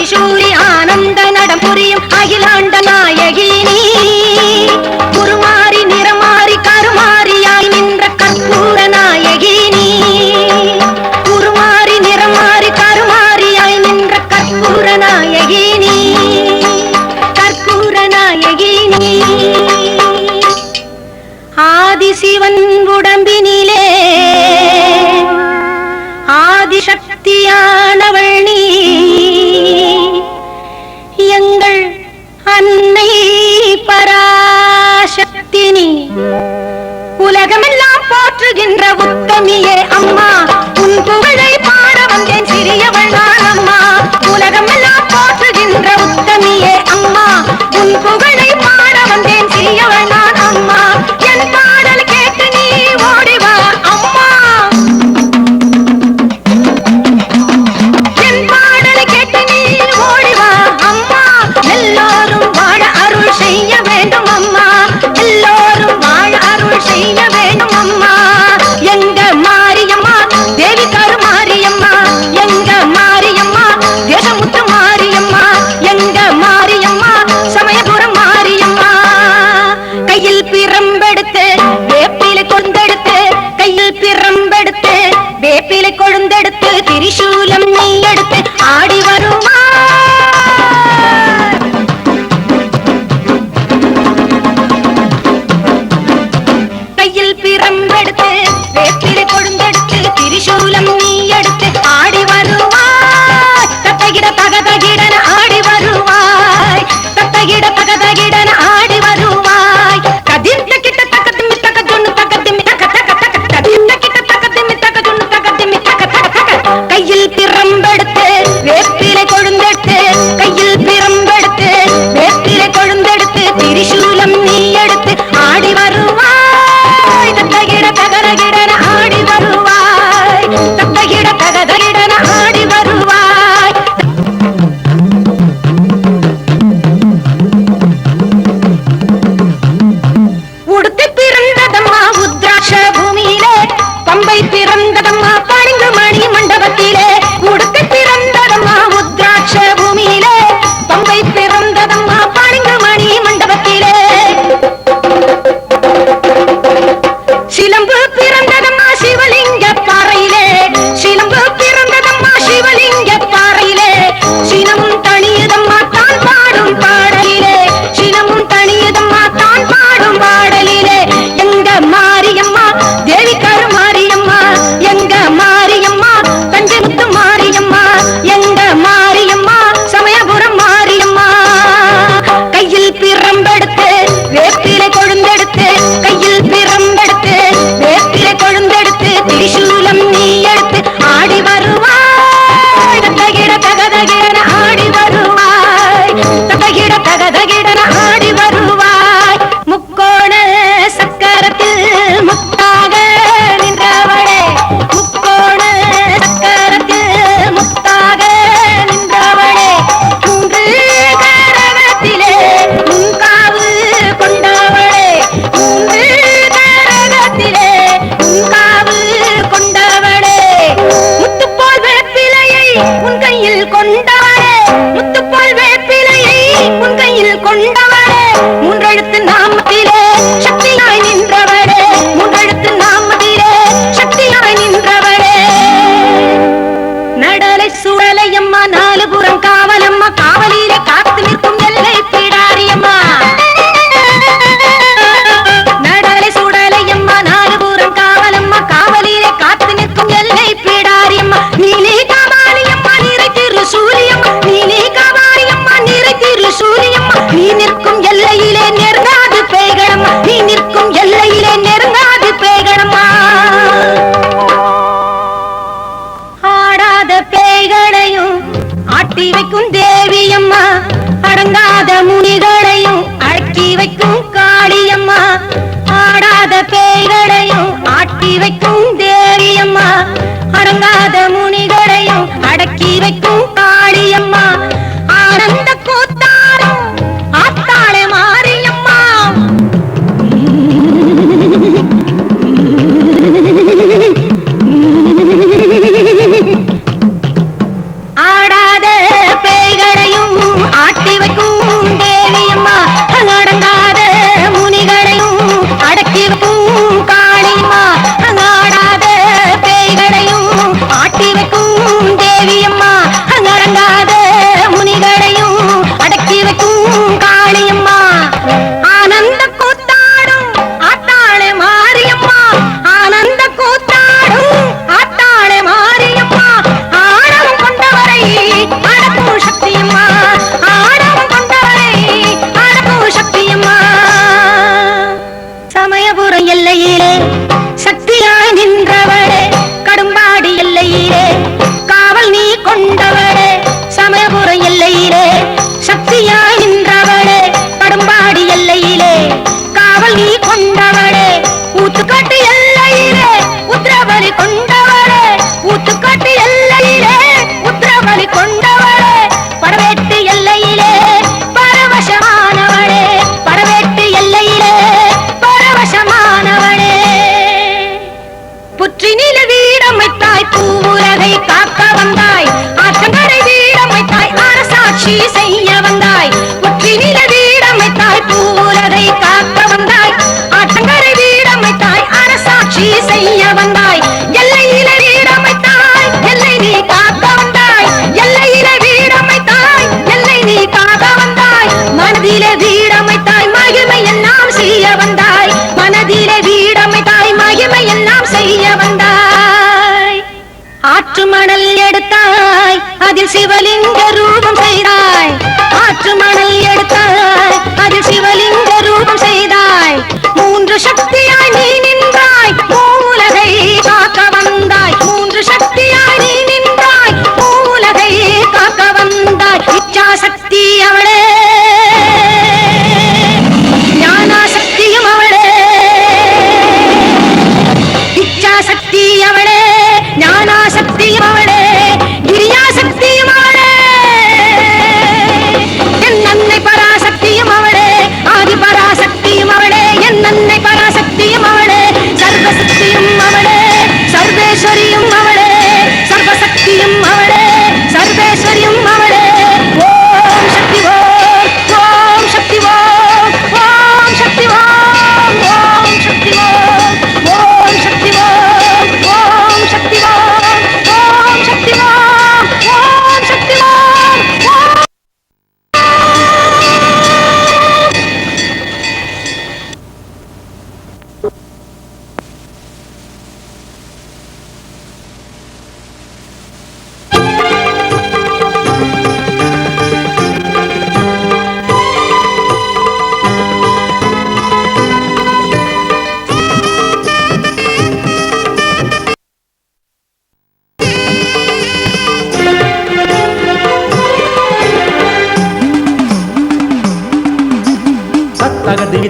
திரிசூலி ஆனந்த நடம் புரியும் அகிலாண்ட நாயகி நீ குருமாறி நிறமாறி கருமாறியாய் நின்ற கற்பூர நாயகி நீ குருமாறி நிறமாறி கருமாறியாய் நின்ற கற்பூர நாயகி நீ கற்பூர நாயகி நீ ஆதிசிவன் உடம்பினிலே ஆதிசக்தியானவள் நீ எங்கள் அன்னை பராசக்தி நீ உலகமெல்லாம் போற்றுகின்ற உத்தமியே அம்மா உன் புகழை பாட வந்தேன் சிறியவள் நான் அம்மா உலகமெல்லாம் போற்றுகின்ற உத்தமியே அம்மா உன் புகழை பாட வந்தேன் சிறியவள் நான் அம்மா என் பாடல் கேட்டு நீ ஓடிவா அம்மா என் பாடல் கேட்டு நீ ஓடிவா அம்மா எல்லோரும் வாழ அருள் செய்ய வேண்டும் அம்மா எல்லோரும் வாழ அருள் செய்ய வேண்டும் அம்மா எங்க மாரியம்மா தேவி கருமாரியம்மா எங்க மாரியம்மா தேசமுத்து மாரியம்மா எங்க மாரியம்மா சமயபுரம் மாரியம்மா கையில் பிரம்பெடுத்து வேப்பிலை கொழுந்தெடுத்து கையில் பிரம்பெடுத்து வேப்பிலை கொழுந்தெடுத்து திரிசூலம் நீ எடுத்து ஆடி வருமா கையில் பிரம்பெடுத்து வேப்பிலை கொழுந்தெடுத்து திரிசூலம் நீ எடுத்து ஆடி வருவாய் தத்தகிட தகதகிடன ஆடி வருவாய் தத்தகிட தகதகிடன ஆடி வருவாய் கதிர்த்த கிட்ட தக்கத்திமி தக்கதுன்னு தக்கத்திமி தக்க தக்க தக்க கதிர்த்த கிட்ட தக்கத்திமி தக்கதுன்னு தக்கத்திமி தக்க தக்க தக்க கையில் பிரம்பெடுத்து வேப்பிலை கொழுந்தெடுத்து கையில் பிரம்பெடுத்து வேப்பிலை கொழுந்தெடுத்து திரிசூலம் நீ எடுத்து ஆடி வருவாய் தத்தகிட தகதகிடன ஆடி வருவாய் தத்தகிட தகதகிடன ஆடி வருவாய் உடுத்தி பிறந்ததம்மா உத்ராட்ச பூமியிலே பம்பை பிறந்ததம்மா பளிங்கு மணி மண்டபத்திலே உடுத்தி பிறந்ததம்மா உத்ராட்ச பூமியிலே பம்பை பிறந்ததம்மா பளிங்கு மணி மண்டபத்திலே சிலம்பு பிறந்ததம்மா சிவலிங்க பாறையிலே சிலம்பு பிறந்ததம்மா சிவலிங்க பாறையிலே சினமும் தனியதம்மா தான் பாடும் பாடலிலே சினமும் தனியதம்மா தான் பாடும் பாடலிலே எங்க மாரியம்மா தேவி கருமாரியம்மா எங்க மாரியம்மா தஞ்சை முத்து மாரியம்மா எங்க மாரியம்மா சமயபுரம் மாரியம்மா கையில் பிரம்பெடுத்து வேப்பிலை கொழுந்தெடுத்து கையில் பிரம்பெடுத்து வேப்பிலை கொழுந்தெடுத்து திரிசூலம் நீ எடுத்து ஆடி வருவாய் தத்தகிட தகதகிடன ஆடி வருவாய் தத்தகிட தகதகிடன ஆடி வருவாய் முக்கோண சக்கரத்தில் முத்தாக நின்றவளே முக்கோண சக்கரத்தில் முத்தாக நின்றவளே மூன்று கரகத்திலே முன்காவு கொண்டவளே மூன்று கரகத்திலே முன்காவு கொண்டவளே முத்துப்போல் வேப்பிலையை உன் கையில் கொண்டவளே முத்துப்போல் வேப்பிலையை உன் கையில் கொண்டவளே மூன்றெழுத்து நாமத்திலே சக்தியாய் நின்றவளே மூன்றெழுத்து நாமத்திலே சக்தியாய் நின்றவளே நடலை சுடலையம்மா நாலு புறம் காவலம்மா காவலிலே காத்து நிற்கும் எல்லை பிடாரியம்மா நடலை சுடலையம்மா நாலு புறம் காவலம்மா காவலிலே காத்து நிற்கும் எல்லை பிடாரியம்மா நீலி காமாலியம்மா நிறை திருசூலியம்மா நீலி காமாலியம்மா நிறை திருசூலியம்மா நீ நிற்கும் எல்லையிலே நெருங்காது பேய்களம்மா நீ நிற்கும் எல்லையிலே நெருங்காது பேய்களம்மா ஆடாத பேய்களையும் ஆட்டி வைக்கும் தேவியம்மா அடங்காத முனிகளையும் அடக்கி வைக்கும் காளியம்மா ஆடாத பேய்களையும் ஆட்டி வைக்கும் தேவியம்மா அடங்காத முனிகளையும் அடக்கி வைக்கும் காளியம்மா ஆனந்த கூத்தாரம் ஆத்தாளே மாரியம்மா ஆடாத பேய்களை ஆற்று மணல் எடுத்தாய் அதில் சிவலிங்க ரூபம் செய்தாய் ஆற்று மணல் எடுத்தாய் அதில் சிவலிங்க ரூபம் செய்தாய் மூன்று சக்தியாய் நீ நின்றாய் மூலகை காக்க வந்தாய் மூன்று சக்தியாய் நீ நின்றாய் மூலகை காக்க வந்தாய் இச்சா சக்தி அவளே ஞானா சக்தியும் அவளே இச்சா சக்தி அவளே ஞானா சக்தியும் அவளே கிரியா சக்தியும் அவளே என் அன்னை பராசக்தியும் அவளே ஆதி பராசக்தியும் அவளே என் அன்னை பராசக்தியும் அவளே சர்வசக்தியும் அவளே சர்வேஸ்வரியும் அவளே சர்வசக்தியும் அவளே சர்வேஸ்வரியும் அவளே ஓம் சக்தி ஓம் சக்தி ஓம் சக்தி ஓம் சக்தி ஓம் சக்தி ஓம் சக்தி ஓம் சக்தி ஓம் சக்தி ஓம்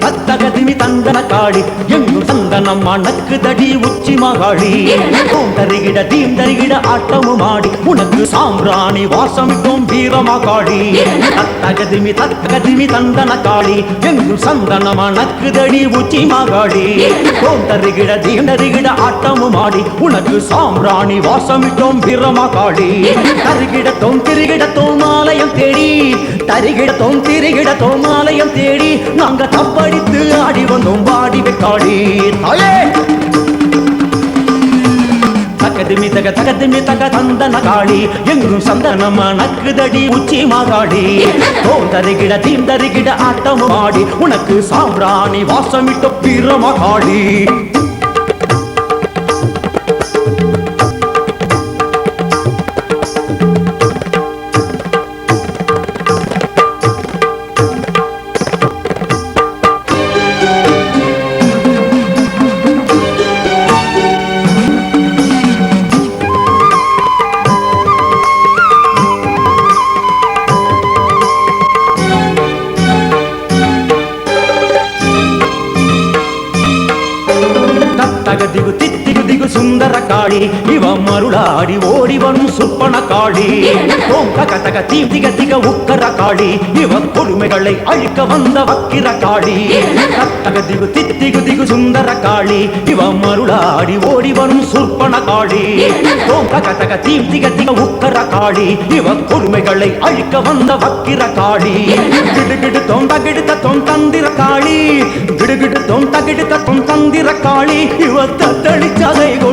தத்தகதிமி தந்தன காளி எங்கும் சந்தனம் மணக்கு தடி உச்சி மகாளி தருகிட தீந்தருகிட ஆட்டமும் ஆடி உனக்கு சாம்பிராணி வாசமிக்கும் வீரமகாளி தத்தகதிமி தந்தன காளி எங்கும் சந்தன மணக்கு தடி உச்சி மகாளி தருகிட தீந்தருகிட ஆட்டமும் ஆடி உனக்கு சாம்பிராணி வாசமிக்கும் வீரமகாளி தருகிடத்தோம் திருகிடத்தோம் ஆலயம் தேடி தருகிடத்தோம் திருகிடத்தோம் ஆலயம் தேடி நாங்க தப்படித்து ஆடி வந்தோம் வாடி வெக்காடி தாயே தகதிமி தக தந்தன காளி எங்கும் சந்தனமா நக்குதடி உச்சி மாகாடி தருகிட தீந்தருகிட ஆட்டமும் ஆடி உனக்கு சாம்பிராணி வாசமிட்ட வீரமகாளி திகு தித்திகு திகு சுந்தர காளி இவ மருளாடி ஓடிவனும் சுப்பன காளி ஓம் தக தக தீம் திக திக உக்கர காளி இவ கொடுமைகளை அழிக்க வந்த வக்கிர காளி தக திகு தித்திகு திகு சுந்தர காளி இவ மருளாடி ஓடிவனும் சுப்பன காளி ஓம் தக தக தீம் திக திக உக்கர காளி இவ கொடுமைகளை அழிக்க வந்த வக்கிர காளி கிடுகிடு தோம் தகிடுத்த தோம் தந்திர காளி கிடுகிடு தோம் தகிடுத்த தோம் தந்திர காளி இவ தத்தளிச்சதை கொடு